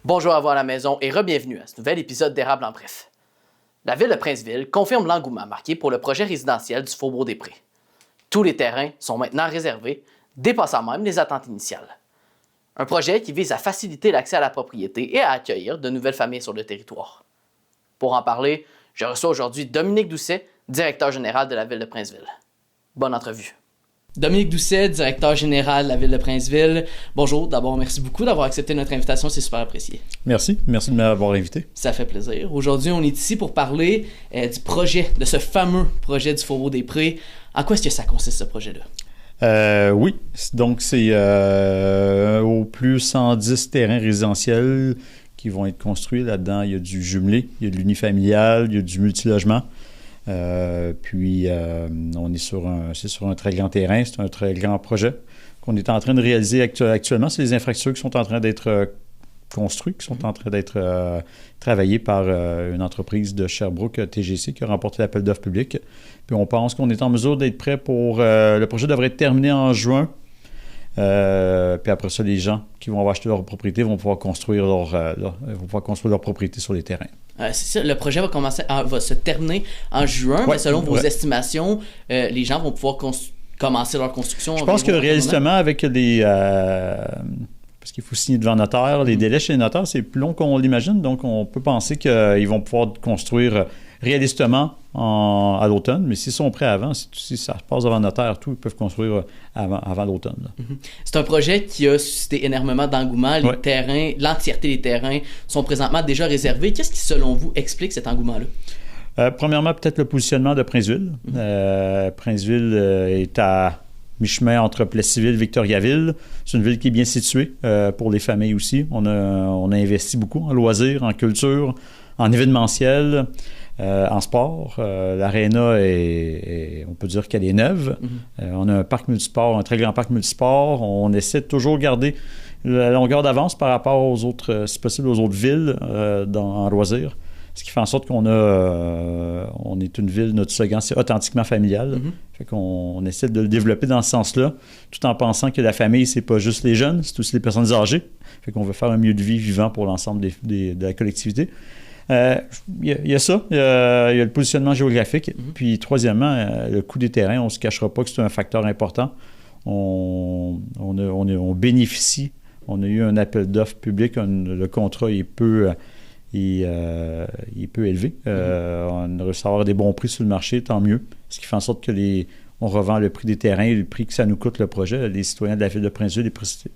Bonjour à vous à la maison et re-bienvenue à ce nouvel épisode d'Érable en bref. La ville de Princeville confirme l'engouement marqué pour le projet résidentiel du Faubourg-des-Prés. Tous les terrains sont maintenant réservés, dépassant même les attentes initiales. Un projet qui vise à faciliter l'accès à la propriété et à accueillir de nouvelles familles sur le territoire. Pour en parler, je reçois aujourd'hui Dominique Doucet, directeur général de la ville de Princeville. Bonne entrevue. Dominique Doucet, directeur général de la ville de Princeville. Bonjour, d'abord, merci beaucoup d'avoir accepté notre invitation, c'est super apprécié. Merci de m'avoir invité. Ça fait plaisir. Aujourd'hui, on est ici pour parler du projet, de ce fameux projet du Faubourg-des-Prés. En quoi est-ce que ça consiste, ce projet-là? Oui, donc c'est au plus 110 terrains résidentiels qui vont être construits. Là-dedans, il y a du jumelé, il y a de l'unifamilial, il y a du multilogement. On est sur un très grand terrain, c'est un très grand projet qu'on est en train de réaliser actuellement. C'est les infrastructures qui sont en train d'être construites, qui sont en train d'être travaillées par une entreprise de Sherbrooke, TGC, qui a remporté l'appel d'offres public. Puis on pense qu'on est en mesure d'être prêt pour... le projet devrait être terminé en juin. Puis après ça, les gens qui vont avoir acheté leur propriété vont pouvoir construire leur propriété sur les terrains. C'est ça, le projet va se terminer en juin, mais selon vos estimations, les gens vont pouvoir commencer leur construction. Je pense que réalistement, avec les... parce qu'il faut signer devant notaire, les délais chez les notaires, c'est plus long qu'on l'imagine, donc on peut penser qu'ils vont pouvoir construire réalistement à l'automne, mais s'ils sont prêts avant, si ça passe devant notaire, ils peuvent construire avant l'automne. Mm-hmm. C'est un projet qui a suscité énormément d'engouement. Les terrains, l'entièreté des terrains sont présentement déjà réservés. Qu'est-ce qui, selon vous, explique cet engouement-là? Premièrement, peut-être le positionnement de Princeville. Princeville est à mi-chemin entre Plessisville et Victoriaville. C'est une ville qui est bien située pour les familles aussi. On a investi beaucoup en loisirs, en culture, en événementiel. En sport, l'aréna on peut dire qu'elle est neuve. On a un parc multisport, un très grand parc multisport. On essaie de toujours garder la longueur d'avance par rapport aux autres, si possible, aux autres villes en loisirs. Ce qui fait en sorte qu'on est une ville, notre slogan, c'est authentiquement familial. Fait qu'on essaie de le développer dans ce sens-là, tout en pensant que la famille, c'est pas juste les jeunes, c'est aussi les personnes âgées. Fait qu'on veut faire un milieu de vie vivant pour l'ensemble de la collectivité. Il y a ça, il y a le positionnement géographique, puis troisièmement, le coût des terrains, on ne se cachera pas que c'est un facteur important. On bénéficie, on a eu un appel d'offres public, le contrat est peu élevé. On a réussi à avoir des bons prix sur le marché, tant mieux, ce qui fait en sorte que on revend le prix des terrains et le prix que ça nous coûte le projet. Les citoyens de la ville de Princeville,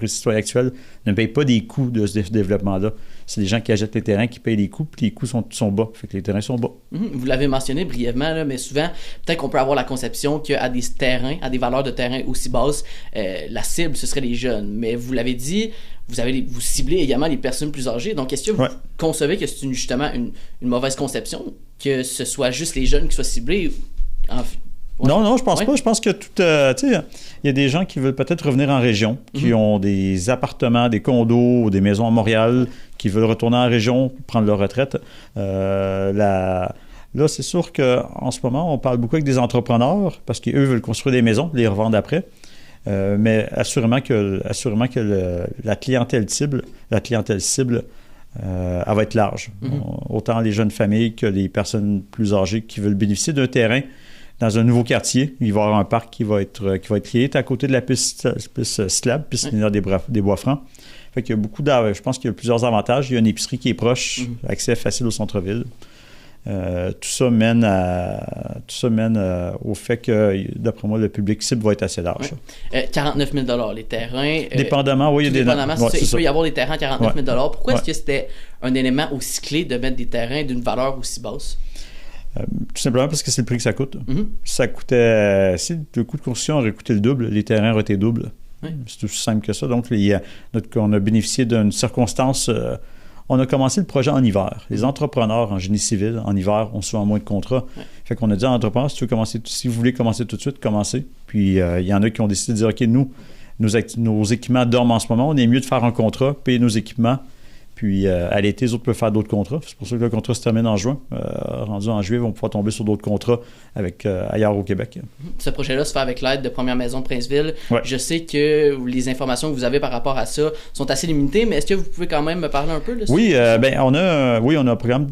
les citoyens actuels ne payent pas des coûts de ce développement-là. C'est les gens qui achètent les terrains qui payent les coûts, puis les coûts sont bas. Fait que les terrains sont bas. Vous l'avez mentionné brièvement, là, mais souvent, peut-être qu'on peut avoir la conception qu'à des terrains, à des valeurs de terrain aussi basses, la cible, ce serait les jeunes. Mais vous l'avez dit, vous ciblez également les personnes plus âgées. Donc, est-ce que vous concevez que c'est justement une mauvaise conception, que ce soit juste les jeunes qui soient ciblés? Non, je pense pas. Je pense que il y a des gens qui veulent peut-être revenir en région, qui ont des appartements, des condos, des maisons à Montréal, qui veulent retourner en région, prendre leur retraite. Là, c'est sûr qu'en ce moment, on parle beaucoup avec des entrepreneurs parce qu'eux veulent construire des maisons, les revendre après. Mais assurément que la clientèle cible, elle va être large. Autant les jeunes familles que les personnes plus âgées qui veulent bénéficier d'un terrain dans un nouveau quartier. Il va y avoir un parc qui va être créé à côté de la piste cyclable, piste linéaire des Bois-Francs. Fait qu'il y a je pense qu'il y a plusieurs avantages. Il y a une épicerie qui est proche, accès facile au centre-ville. Tout ça mène au fait que, d'après moi, le public cible va être assez large. 49 000 les terrains. Dépendamment, il peut y avoir des terrains à 49 000 Pourquoi est-ce que c'était un élément aussi clé de mettre des terrains d'une valeur aussi basse? Tout simplement parce que c'est le prix que ça coûte. Ça coûtait... Si le coût de construction aurait coûté le double, les terrains auraient été doubles. C'est aussi simple que ça. Donc, on a bénéficié d'une circonstance... on a commencé le projet en hiver. Les entrepreneurs en génie civil, en hiver, ont souvent moins de contrats. Fait qu'on a dit à l'entrepreneur, si vous voulez commencer tout de suite, commencez. Puis, il y en a qui ont décidé de dire, OK, nos équipements dorment en ce moment. On est mieux de faire un contrat, payer nos équipements, Puis à l'été, les autres peuvent faire d'autres contrats. C'est pour ça que le contrat se termine en juin. Rendu en juillet, ils vont pouvoir tomber sur d'autres contrats ailleurs au Québec. Ce projet-là se fait avec l'aide de Première Maison de Princeville. Ouais. Je sais que les informations que vous avez par rapport à ça sont assez limitées, mais est-ce que vous pouvez quand même me parler un peu de ça? Oui, on a un programme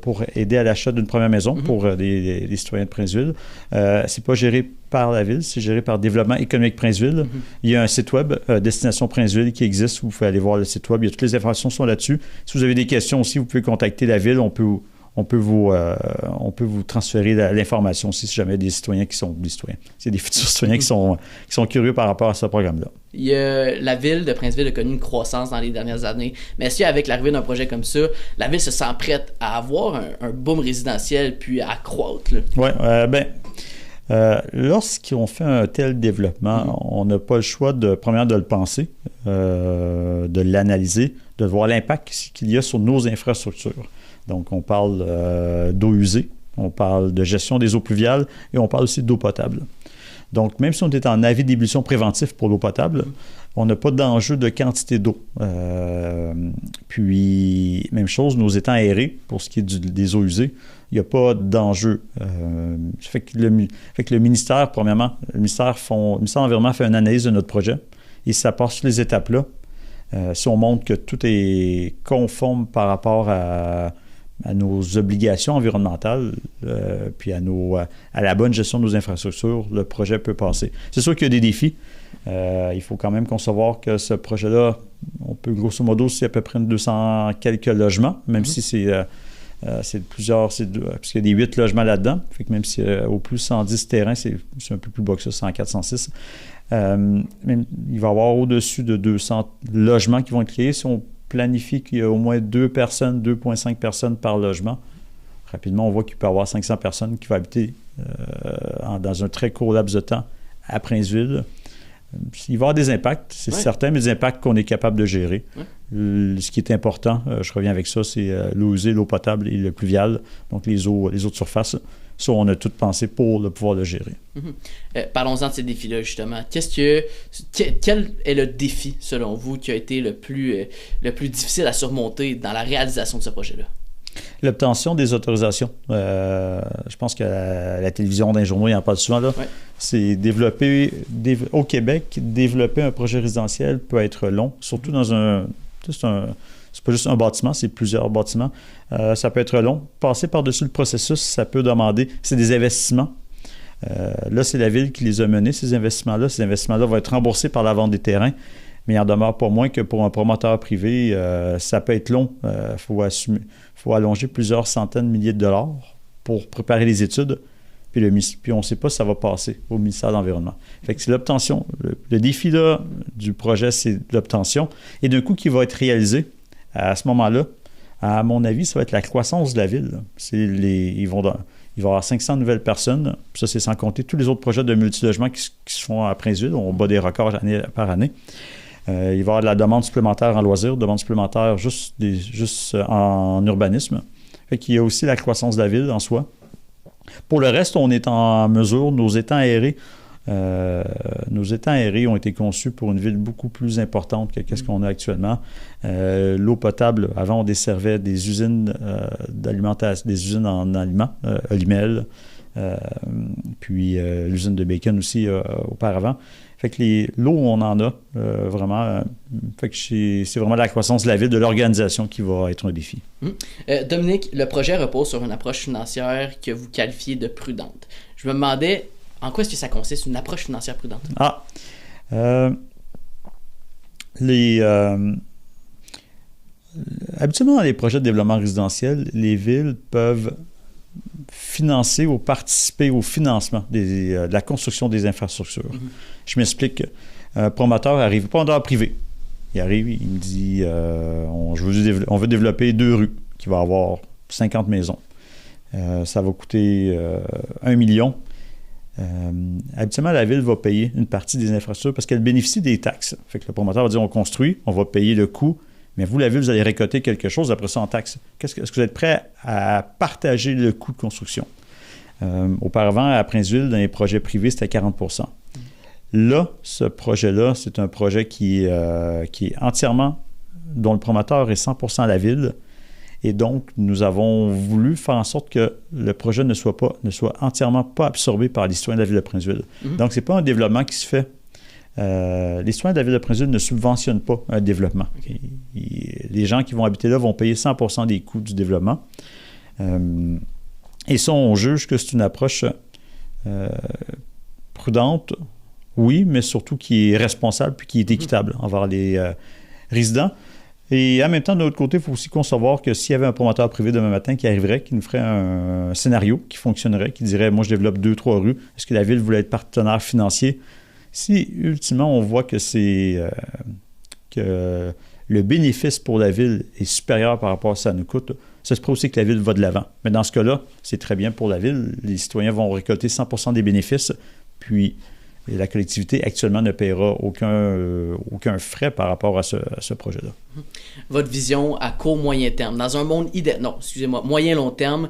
pour aider à l'achat d'une première maison pour les citoyens de Princeville. C'est pas géré par la ville, c'est géré par Développement économique Princeville. Il y a un site web, Destination Princeville, qui existe. Vous pouvez aller voir le site web. Il y a toutes les informations sont là-dessus. Si vous avez des questions aussi, vous pouvez contacter la ville. On peut vous transférer l'information aussi si jamais il y a des citoyens c'est des futurs citoyens qui sont curieux par rapport à ce programme-là. La ville de Princeville a connu une croissance dans les dernières années. Mais est-ce qu'avec l'arrivée d'un projet comme ça, la ville se sent prête à avoir un boom résidentiel puis à croître? Oui, lorsqu'on fait un tel développement, on n'a pas le choix premièrement de le penser, de l'analyser, de voir l'impact qu'il y a sur nos infrastructures. Donc, on parle d'eau usée, on parle de gestion des eaux pluviales et on parle aussi d'eau potable. Donc, même si on est en avis d'ébullition préventif pour l'eau potable, on n'a pas d'enjeu de quantité d'eau. Puis, même chose, nos étangs aérés, pour ce qui est des eaux usées, il n'y a pas d'enjeu. Ça fait que le ministère, premièrement, le ministère de l'Environnement fait une analyse de notre projet et ça passe sur les étapes-là. Si on montre que tout est conforme par rapport à nos obligations environnementales, puis à la bonne gestion de nos infrastructures, le projet peut passer. C'est sûr qu'il y a des défis. Il faut quand même concevoir que ce projet-là, on peut grosso modo, c'est à peu près 200 quelques logements, même si c'est plusieurs, parce qu'il y a des 8 logements là-dedans. Fait que même si au plus 110 terrains, c'est un peu plus bas que ça, 104, 106. Il va y avoir au-dessus de 200 logements qui vont être créés. Si on planifie qu'il y a au moins 2,5 personnes par logement, rapidement, on voit qu'il peut y avoir 500 personnes qui vont habiter dans un très court laps de temps à Princeville. Il va y avoir des impacts, c'est certain, mais des impacts qu'on est capable de gérer. Ce qui est important, je reviens avec ça, c'est l'eau usée, l'eau potable et le pluvial, donc les eaux de surface. Ça, on a tout pensé pour pouvoir le gérer. Parlons-en de ces défis-là, justement. Quel est le défi, selon vous, qui a été le plus difficile à surmonter dans la réalisation de ce projet-là? L'obtention des autorisations. Je pense que la télévision d'un journaux, il en parle souvent, là. Ouais. C'est au Québec, développer un projet résidentiel peut être long, surtout dans c'est pas juste un bâtiment, c'est plusieurs bâtiments. Ça peut être long. Passer par-dessus le processus, ça peut demander... C'est des investissements. Là, c'est la ville qui les a menés, ces investissements-là. Ces investissements-là vont être remboursés par la vente des terrains, mais il en demeure pas moins que pour un promoteur privé, ça peut être long. Faut allonger plusieurs centaines de milliers de dollars pour préparer les études. Puis on ne sait pas si ça va passer au ministère de l'Environnement. Fait que c'est l'obtention. Le défi là, du projet, c'est l'obtention. Et d'un coup, qui va être réalisé, à ce moment-là, à mon avis, ça va être la croissance de la ville. Il va y avoir 500 nouvelles personnes. Ça, c'est sans compter tous les autres projets de multilogements qui se font à Princeville. On bat des records année par année. Il va y avoir de la demande supplémentaire en loisirs, demande supplémentaire juste en urbanisme. Fait qu'il y a aussi la croissance de la ville en soi. Pour le reste, on est en mesure, nos étangs aérés ont été conçus pour une ville beaucoup plus importante que ce qu'on a actuellement. L'eau potable, avant, on desservait des usines d'alimentation, des usines en aliments, Olimel, puis l'usine de bacon aussi auparavant. Fait que l'eau, on en a vraiment. Fait que c'est vraiment la croissance de la ville, de l'organisation qui va être un défi. Dominique, le projet repose sur une approche financière que vous qualifiez de prudente. Je me demandais, en quoi est-ce que ça consiste, une approche financière prudente? Habituellement, dans les projets de développement résidentiel, les villes peuvent financer ou participer au financement de la construction des infrastructures. Je m'explique. Un promoteur arrive, pas en dehors privé. Il arrive, il me dit on veut développer 2 rues qui vont avoir 50 maisons. Ça va coûter 1 million. Habituellement, la ville va payer une partie des infrastructures parce qu'elle bénéficie des taxes. Fait que le promoteur va dire on construit, on va payer le coût. Mais vous, la ville, vous allez récolter quelque chose après ça en taxes. Est-ce que vous êtes prêt à partager le coût de construction? Auparavant, à Princeville, dans les projets privés, c'était 40 %. Là, ce projet-là, c'est un projet qui est entièrement dont le promoteur est 100% la ville. Et donc, nous avons voulu faire en sorte que le projet ne soit entièrement pas absorbé par les citoyens de la ville de Princeville. Donc, ce n'est pas un développement qui se fait. Les citoyens de la ville de Princeville ne subventionnent pas un développement. Les gens qui vont habiter là vont payer 100% des coûts du développement. Et ça, on juge que c'est une approche prudente, oui, mais surtout qui est responsable puis qui est équitable envers les résidents. Et en même temps, de l'autre côté, il faut aussi concevoir que s'il y avait un promoteur privé demain matin qui arriverait, qui nous ferait un scénario qui fonctionnerait, qui dirait « Moi, je développe 2-3 rues. Est-ce que la ville voulait être partenaire financier? » Si, ultimement, on voit que que le bénéfice pour la ville est supérieur par rapport à ce que ça nous coûte, ça se peut aussi que la ville va de l'avant. Mais dans ce cas-là, c'est très bien pour la ville. Les citoyens vont récolter 100% des bénéfices, puis la collectivité actuellement ne paiera aucun frais par rapport à ce projet-là. Votre vision à court, moyen terme, dans un monde idéal, moyen-long terme,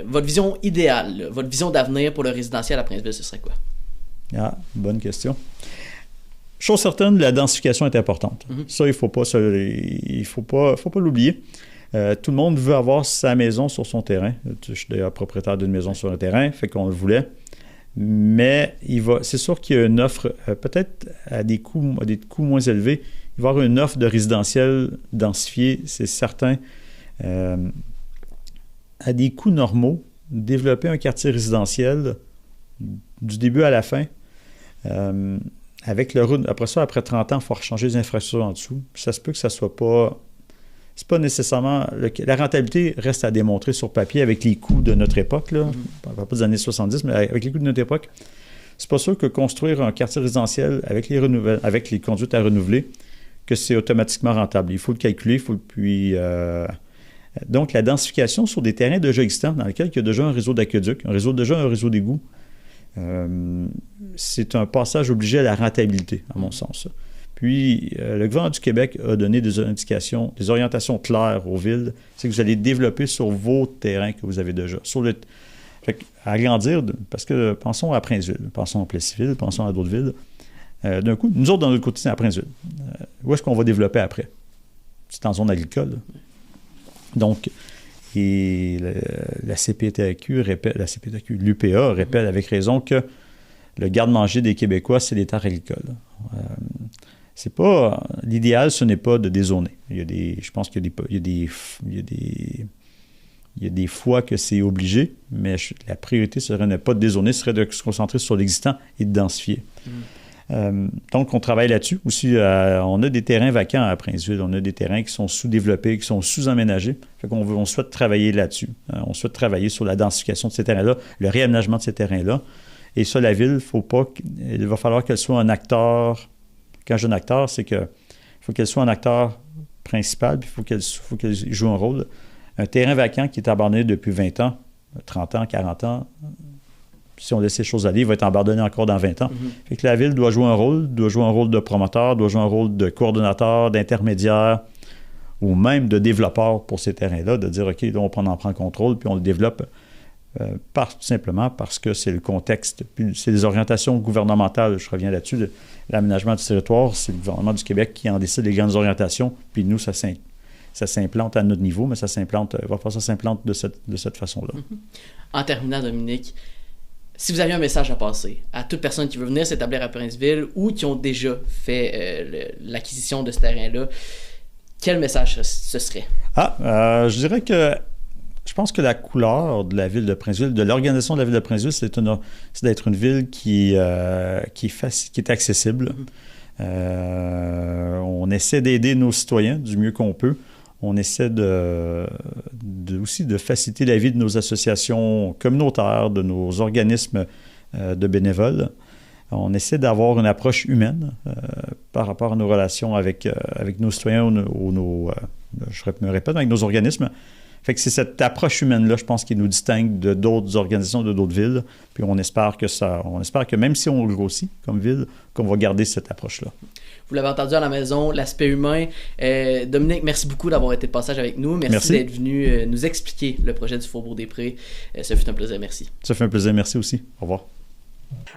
votre vision idéale, votre vision d'avenir pour le résidentiel à Princeville, ce serait quoi? Ah, bonne question. Chose certaine, la densification est importante. Ça, il ne faut pas l'oublier. Tout le monde veut avoir sa maison sur son terrain. Je suis d'ailleurs propriétaire d'une maison sur un terrain, fait qu'on le voulait. Mais c'est sûr qu'il y a une offre, peut-être à des coûts moins élevés, il va y avoir une offre de résidentiel densifié, c'est certain. À des coûts normaux, développer un quartier résidentiel du début à la fin, après 30 ans, il faut changer les infrastructures en dessous. Ça se peut que ça soit pas... C'est pas nécessairement... La rentabilité reste à démontrer sur papier avec les coûts de notre époque, là. On ne parle pas des années 70, mais avec les coûts de notre époque. C'est pas sûr que construire un quartier résidentiel avec les conduites à renouveler, que c'est automatiquement rentable. Il faut le calculer, donc, la densification sur des terrains déjà existants, dans lesquels il y a déjà un réseau d'aqueduc, un réseau d'égouts, c'est un passage obligé à la rentabilité, à mon sens. Puis, le gouvernement du Québec a donné des indications, des orientations claires aux villes. C'est que vous allez développer sur vos terrains que vous avez déjà. Fait agrandir, parce que pensons à Princeville, pensons à Plessisville, pensons à d'autres villes. D'un coup, nous autres, dans notre côté, c'est à Princeville. Où est-ce qu'on va développer après? C'est en zone agricole. Donc, la CPTAQ l'UPA répète avec raison que le garde-manger des Québécois, c'est les terres agricoles. C'est pas... L'idéal, ce n'est pas de dézoner. Je pense qu'il y a des fois que c'est obligé, mais la priorité serait ne pas de dézoner, serait de se concentrer sur l'existant et de densifier. Donc, on travaille là-dessus. Aussi, on a des terrains vacants à Princeville. On a des terrains qui sont sous-développés, qui sont sous-aménagés. Fait on souhaite travailler là-dessus. On souhaite travailler sur la densification de ces terrains-là, le réaménagement de ces terrains-là. Et ça, la ville, il va falloir qu'elle soit un acteur. Quand je dis un acteur, c'est qu'il faut qu'elle soit un acteur principal, puis il faut qu'elle joue un rôle. Un terrain vacant qui est abandonné depuis 20 ans, 30 ans, 40 ans, si on laisse les choses aller, il va être abandonné encore dans 20 ans. Fait que la ville doit jouer un rôle de promoteur, doit jouer un rôle de coordonnateur, d'intermédiaire, ou même de développeur pour ces terrains-là, de dire, OK, là, on en prend le contrôle, puis on le développe tout simplement parce que c'est le contexte, puis c'est les orientations gouvernementales, je reviens là-dessus, l'aménagement du territoire, c'est le gouvernement du Québec qui en décide les grandes orientations, puis nous, ça s'implante à notre niveau, mais ça s'implante de cette façon-là. En terminant, Dominique, si vous aviez un message à passer à toute personne qui veut venir s'établir à Princeville ou qui ont déjà fait l'acquisition de ce terrain-là, quel message ce serait? Je dirais que je pense que la couleur de la ville de Princeville, de l'organisation de la ville de Princeville, c'est d'être une ville qui est accessible. On essaie d'aider nos citoyens du mieux qu'on peut. On essaie aussi de faciliter la vie de nos associations communautaires, de nos organismes de bénévoles. On essaie d'avoir une approche humaine par rapport à nos relations avec nos citoyens je me répète, avec nos organismes. Fait que c'est cette approche humaine-là, je pense, qui nous distingue de d'autres organisations, de d'autres villes. Puis on espère que même si on grossit comme ville, qu'on va garder cette approche-là. Vous l'avez entendu à la maison, l'aspect humain. Dominique, merci beaucoup d'avoir été de passage avec nous. Merci. D'être venu nous expliquer le projet du Faubourg-des-Prés. Ça fut un plaisir, merci. Ça fait un plaisir, merci aussi. Au revoir.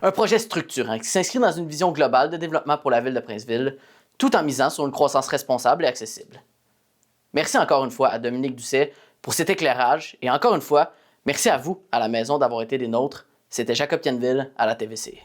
Un projet structurant qui s'inscrit dans une vision globale de développement pour la ville de Princeville. tout en misant sur une croissance responsable et accessible. Merci encore une fois à Dominique Doucet pour cet éclairage et encore une fois, merci à vous à la maison d'avoir été des nôtres. C'était Jacob Tienneville à la TVC.